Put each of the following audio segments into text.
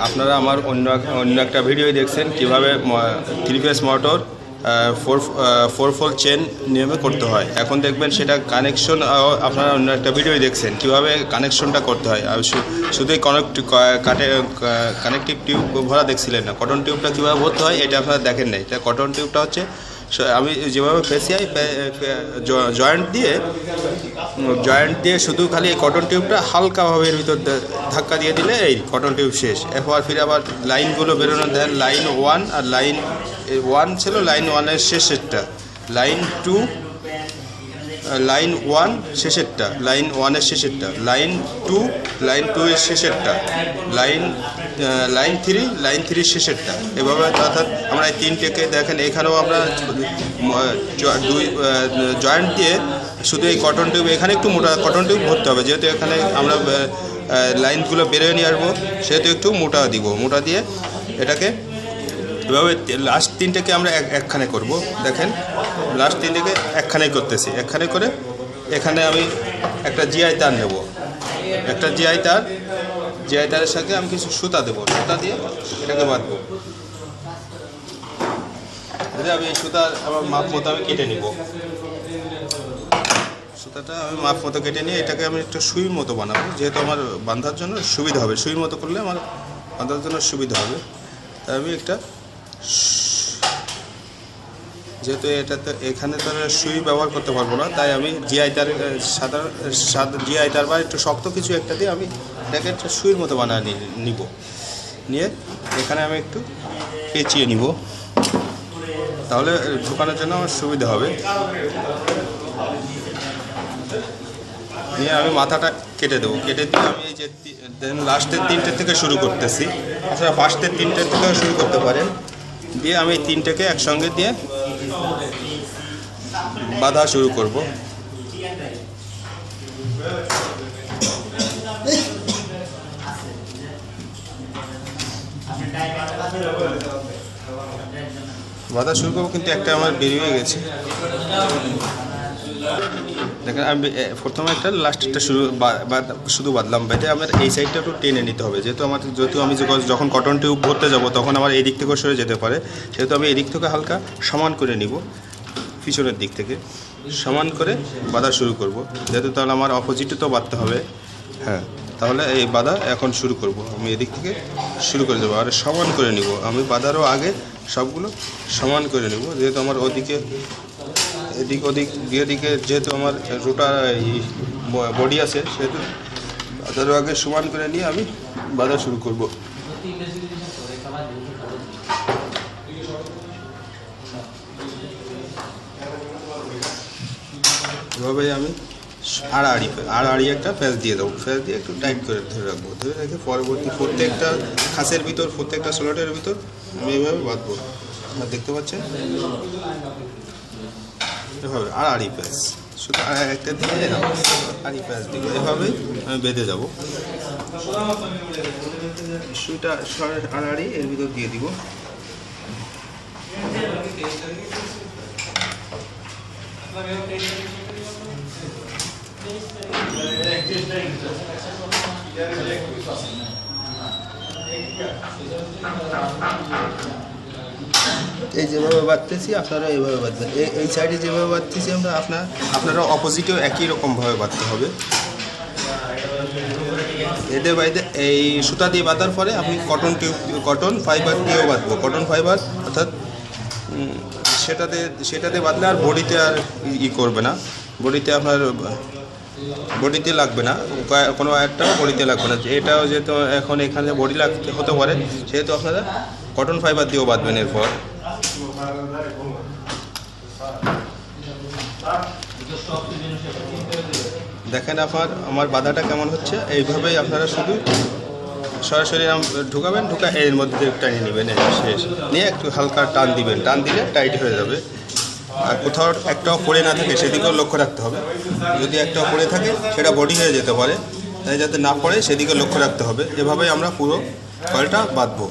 আপনারা আমার অন্য একটা ভিডিও দেখছেন কিভাবে 3 ফেজ মোটর 4 পোল চেন নিয়মে করতে হয়। এখন দেখবেন সেটা কানেকশন, আপনারা অন্য একটা ভিডিও দেখছেন কিভাবে কানেকশনটা করতে হয়। আর শুধুই কানেকটিভ টিউব ভরা দেখছিলেন না, কটন টিউবটা কীভাবে ভরতে হয় এটা আপনারা দেখেন নাই। এটা কটন টিউবটা হচ্ছে আমি যেভাবে ফেসিয়াই জয়েন্ট দিয়ে শুধু খালি এই কটন টিউবটা হালকাভাবে এর ভিতর ধাক্কা দিয়ে দিলে এই কটন টিউব শেষ। এরপর ফিরে আবার লাইনগুলো বেরোনো দেন, লাইন 1 আর লাইন 1 ছিল লাইন 1-এর শেষেরটা, লাইন 2 লাইন 1 শেষেরটা, লাইন 1-এর শেষেরটা, লাইন 2-এর শেষেরটা, লাইন 3 শেষেরটা, এভাবে অর্থাৎ আমরা এই 3টেকে দেখেন। এখানেও আমরা জয়েন্ট দিয়ে শুধু এই কটন টিউব এখানে একটু মোটা কটন টিউব ভরতে হবে, যেহেতু এখানে আমরা লাইনগুলো বেরোয় নিয়ে আসবো সেহেতু একটু মোটা মোটা দিয়ে এটাকে এভাবে লাস্ট 3টেকে আমরা একখানে করব। দেখেন লাস্ট 3টেকে একখানে করতেছি, একখানে করে এখানে আমি একটা জিআই তার নেব, একটা জিআই তারের সাথে আমি কিছু সুতা দেবো, সুতা দিয়ে এটাকে বাঁধবো। আমি এই সুতা আমার মাপ মতো আমি কেটে নিব, সুতাটা আমি মাপ মতো কেটে নিয়ে এটাকে আমি একটা সুই মতো বানাবো, যেহেতু আমার বাঁধার জন্য সুবিধা হবে। সুই মতো করলে আমার বাঁধার জন্য সুবিধা হবে। তাই আমি একটা, যেহেতু এটাতে এখানে তো সুই ব্যবহার করতে পারবো না, তাই আমি জিআই তার সাদা জিআই তার বা একটু শক্ত কিছু একটা দিয়ে আমি এটাকে একটা সুইয়ের মতো বানিয়ে নিয়ে এখানে আমি একটু পেঁচিয়ে নিব, তাহলে ঢোকানোর জন্য আমার সুবিধা হবে। নিয়ে আমি মাথাটা কেটে দেবো, কেটে দিয়ে আমি এই যে লাস্টের 3টে থেকে শুরু করতেছি, আপনারা ফার্স্টের 3টে থেকেও শুরু করতে পারেন। দিয়ে আমি 3টেকে একসঙ্গে দিয়ে বাঁধা শুরু করব। বাঁধা শুরু করবো, কিন্তু একটা আমার বেরিয়ে গেছে। দেখেন আমি প্রথমে একটা লাস্টেরটা শুধু বাঁধলাম, বেঁধে আমার এই সাইডটা একটু টেনে নিতে হবে, যেহেতু আমি যখন কটন টিউব ভরতে যাব তখন আমার এই দিক থেকে সরে যেতে পারে, সেহেতু আমি এই দিক থেকে হালকা সমান করে নিব, পিছনের দিক থেকে সমান করে বাঁধা শুরু করব, যেহেতু তাহলে আমার অপোজিটে তো বাঁধতে হবে। হ্যাঁ, তাহলে এই বাঁধা এখন শুরু করব, আমি এদিক থেকে শুরু করে দেবো আর সমান করে নিব। আমি বাঁধারও আগে সবগুলো সমান করে নিব, যেহেতু আমার এদিক ওদিক দিকে যেহেতু আমার রোটার বডি আছে, সেহেতু বাঁধারও আগে সমান করে নিয়ে আমি বাঁধা শুরু করব। এভাবে আমি আড়াআড়ি একটা ফ্যাস দিয়ে দেবো, ফ্যাস দিয়ে একটু টাইট করে ধরে রাখবো, ধরে রেখে পরবর্তী প্রত্যেকটা খাসের ভিতর, প্রত্যেকটা স্লটের ভিতর আমি এভাবে বাঁধবো। আপনারা দেখতে পাচ্ছেন এভাবে আড়াআড়ি ফ্যাস, শুধু একটা দিয়ে আড়ি ফ্যাস দিব, এভাবেই আমি বেঁধে যাব। সুইটা আড়াআড়ি এর ভিতর দিয়ে দিব। এই যেভাবে বাঁধতেছি আপনারা এইভাবে বাঁধবেন, এই সাইডে যেভাবে বাঁধতেছি আপনারা অপোজিটেও একই রকমভাবে বাঁধতে হবে। এদের বাইরে এই সুতা দিয়ে বাঁধার পরে আমি কটন ফাইবার দিয়েও বাঁধবো। কটন ফাইবার অর্থাৎ সেটাতে বাঁধলে আর বডিতে আর করবে না, বডিতে লাগবে না, কোনো একটা বডিতে লাগবে না। এটাও যেহেতু এখন এখানে বডি লাগতে হতে পারে, সেহেতু আপনারা কটন ফাইবার দিয়েও বাঁধবেন। এরপর দেখেন আমার বাঁধাটা কেমন হচ্ছে। এইভাবেই আপনারা শুধু সরাসরি ঢুকাবেন, এর মধ্যে টানিয়ে নেবেন, শেষ। নিয়ে একটু হালকা টান দিবেন, টান দিলে টাইট হয়ে যাবে। আর কোথাও একটাও পড়ে না থাকে সেদিকেও লক্ষ্য রাখতে হবে। যদি একটাও পড়ে থাকে সেটা বডি হয়ে যেতে পারে, তাই যাতে না পড়ে সেদিকে লক্ষ্য রাখতে হবে। এভাবেই আমরা পুরো কয়েলটা বাঁধবো।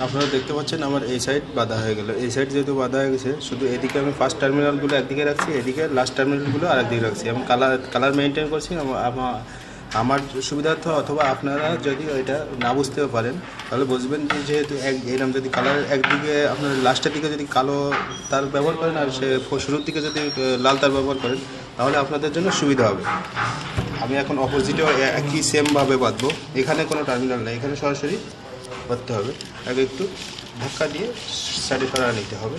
আপনারা দেখতে পাচ্ছেন আমার এই সাইড বাঁধা হয়ে গেল। এই সাইড যেহেতু বাঁধা হয়ে গেছে, শুধু এদিকে আমি ফার্স্ট টার্মিনালগুলো একদিকে রাখছি, এদিকে লাস্ট টার্মিনালগুলো আরেকদিকে রাখছি। আমি কালার মেনটেন করছি আমার সুবিধার্থ, অথবা আপনারা যদি এটা না বুঝতেও পারেন তাহলে বুঝবেন যে যেহেতু এরকম যদি কালার একদিকে আপনার লাস্টের দিকে যদি কালো তার ব্যবহার করেন আর সে শুরুর দিকে যদি লাল তার ব্যবহার করেন তাহলে আপনাদের জন্য সুবিধা হবে। আমি এখন অপোজিটেও একই সেমভাবে বাঁধবো। এখানে কোনো টার্মিনাল নেই, এখানে সরাসরি বাঁধতে হবে। আগে একটু ধাক্কা দিয়ে সাইডে সরা নিতে হবে,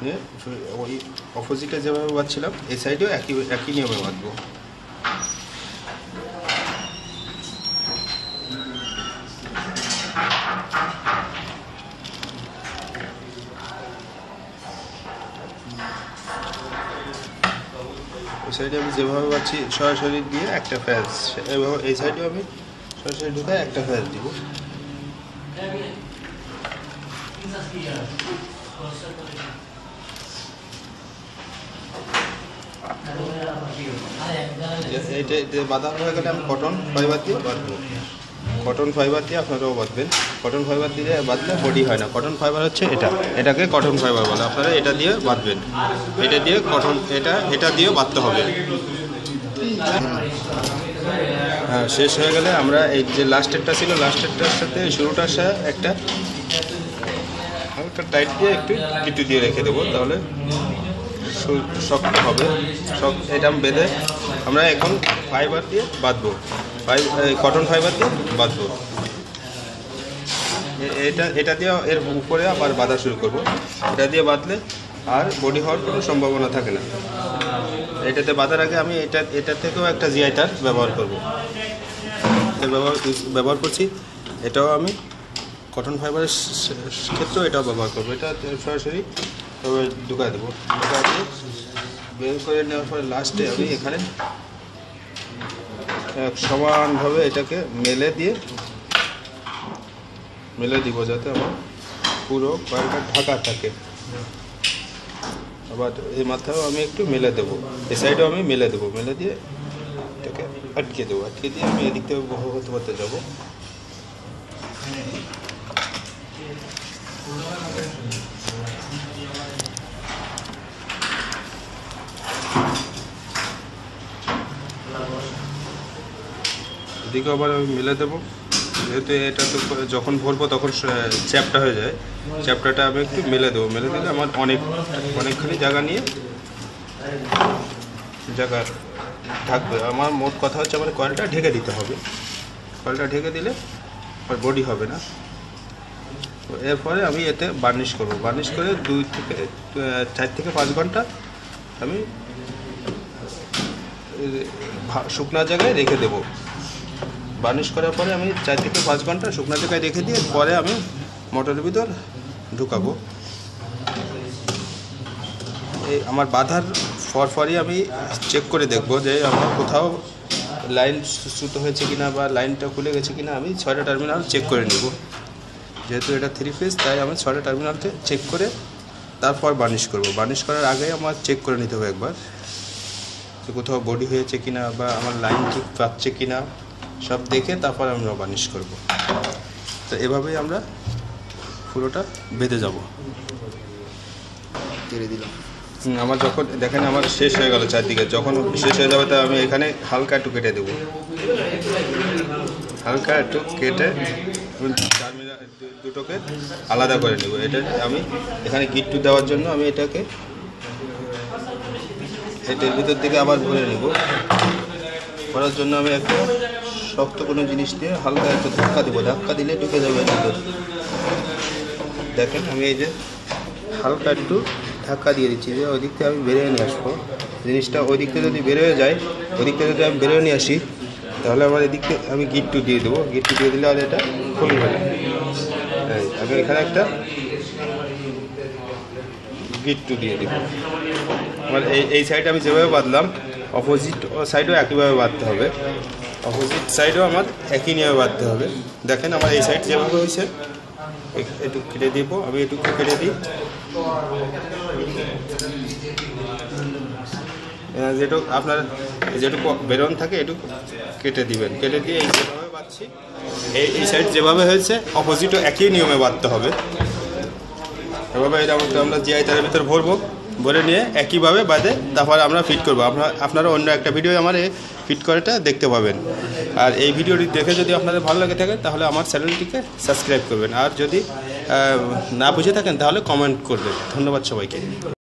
নিয়ে ওই অপোজিটে যেভাবে বাঁধছিলাম এই সাইডেও একই নিয়মে বাঁধবো। ওই সাইডে আমি যেভাবে পাচ্ছি সরাসরি দিয়ে একটা ফ্যাস, এভাবে এই সাইডেও আমি সরাসরি ঢুকায় একটা ফ্যাস দিব। এটা বাঁধা হয়ে গেলে আমি কটন ফাইবার দিয়ে বাঁধবো। কটন ফাইবার দিয়ে আপনারাও বাঁধবেন। কটন ফাইবার দিয়ে বাঁধলে বডি হয় না। কটন ফাইবার হচ্ছে এটাকে কটন ফাইবার বলে। আপনারা এটা দিয়ে বাঁধবেন, এটা দিয়ে এটা দিয়ে বাঁধতে হবে। হ্যাঁ, শেষ হয়ে গেলে আমরা এই যে লাস্টেরটা ছিল, লাস্টেরটার সাথে শুরুটার সাথে একটা হালকা টাইট দিয়ে একটু দিয়ে রেখে দেবো, তাহলে শক্ত হবে। এটা বেঁধে আমরা এখন ফাইবার দিয়ে বাঁধবো, কটন ফাইবার দিয়ে বাঁধবো। এটা দিয়ে এর উপরে আবার বাঁধা শুরু করব। এটা দিয়ে বাঁধলে আর বডি হওয়ার কোনো সম্ভাবনা থাকে না। এটাতে বাঁধার আগে আমি এটা থেকেও একটা জিআই তার ব্যবহার করব। ব্যবহার করছি, এটাও আমি কটন ফাইবারের ক্ষেত্রেও এটাও ব্যবহার করবো। এটা সরাসরি ঢুকাই দেবো। ঢুকাই দিয়ে বের করে নেওয়ার পরে লাস্টে আমি এখানে সমানভাবে এটাকে মেলে দিব, যাতে আমার পুরো কয়েলটা ঢাকা থাকে। আবার এই মাথাও আমি একটু মেলে দেবো, এই সাইডেও আমি মেলে দেবো। মেলে দিয়ে এটাকে আটকে দেবো। আটকে দিয়ে আমি এদিক থেকে হতে যাবো। এদিকে আবার আমি মেলে দেবো। যেহেতু এটা তো যখন ভরবো তখন চ্যাপটা হয়ে যায়, চ্যাপটাটা আমি একটু মেলে দেবো। মেলে দিলে আমার অনেকখানি জায়গা নিয়ে জায়গা থাকবে। আমার মোট কথা হচ্ছে আমার কয়েলটা ঢেকে দিতে হবে। কয়েলটা ঢেকে দিলে আর বডি হবে না। এরপরে আমি এতে বার্নিশ করব। বার্নিশ করে 4 থেকে 5 ঘন্টা আমি শুকনা জায়গায় রেখে দেবো। বার্নিশ করার পরে আমি 4 থেকে 5 ঘন্টা শুকনো জায়গায় রেখে দিয়ে পরে আমি মোটরের ভিতর ঢুকাবো। এই আমার বাঁধার পরই আমি চেক করে দেখব যে আমার কোথাও লাইন সুতো হয়েছে কিনা বা লাইনটা খুলে গেছে কিনা। আমি 6টা টার্মিনাল চেক করে নেব। যেহেতু এটা 3 ফেজ, তাই আমি 6টা টার্মিনালকে চেক করে তারপর বার্নিশ করব। বার্নিশ করার আগে আমার চেক করে নিতে হবে একবার যে কোথাও বডি হয়েছে কিনা বা আমার লাইন ঠিক পাচ্ছে কিনা, সব দেখে তারপর আমরা বার্নিশ করব। তো এভাবেই আমরা পুরোটা বেঁধে যাব। কেড়ে দিলাম। আমার যখন দেখেন আমার শেষ হয়ে গেল চারদিকে, যখন শেষ হয়ে যাবে তা আমি এখানে হালকা একটু কেটে দেবো। হালকা একটু কেটে টার্মিনাল দুটোকে আলাদা করে নেব। এটা আমি এখানে গিট্টু দেওয়ার জন্য আমি এটাকে এটার ভিতর থেকে আবার ভরে নেব। করার জন্য আমি একটা শক্ত কোনো জিনিস দিয়ে হালকা একটু ধাক্কা দেবো। ধাক্কা দিলে ঢুকে যাবে ভিতর। দেখেন আমি এই যে হালকা একটু ধাক্কা দিয়ে দিচ্ছি যে ওই দিক থেকে আমি বেরিয়ে নিয়ে আসবো জিনিসটা। ওই দিক থেকে যদি বেরোয় যায়, ওই দিক থেকে যদি আমি বেরোয় নিয়ে আসি, তাহলে আমার এদিক থেকে আমি গিট্টু দিয়ে দেবো। গিট্টু দিয়ে দিলে আর এটা খুলবে না। আমি এখানে একটা গিট্টু দিয়ে দেবো। আমার এই সাইডে আমি যেভাবে বাঁধলাম, অপোজিট সাইডেও একইভাবে বাঁধতে হবে। অপোজিট সাইডেও আমার একই নিয়মে বাঁধতে হবে। দেখেন আমার এই সাইড যেভাবে হয়েছে, একটু কেটে দিব। আমি একটু কেটে দিই। যেটুকু আপনার যেটুকু বেরোন থাকে এটুকু কেটে দিবেন। কেটে দিয়ে এই যেভাবে বাঁধছি এই সাইড যেভাবে হয়েছে অপোজিটও একই নিয়মে বাঁধতে হবে। এভাবে এটা আমরা জিআই তারের ভিতর ভরবো, ভরে নিয়ে একইভাবে বাঁধে তারপরে আমরা ফিট করবো। আপনারা অন্য একটা ভিডিও আমার এই ফিট করাটা দেখতে পাবেন। আর এই ভিডিওটি দেখে যদি আপনাদের ভালো লাগে থাকে তাহলে আমার চ্যানেলটিকে সাবস্ক্রাইব করবেন, আর যদি না বুঝে থাকেন তাহলে কমেন্ট করবেন। ধন্যবাদ সবাইকে।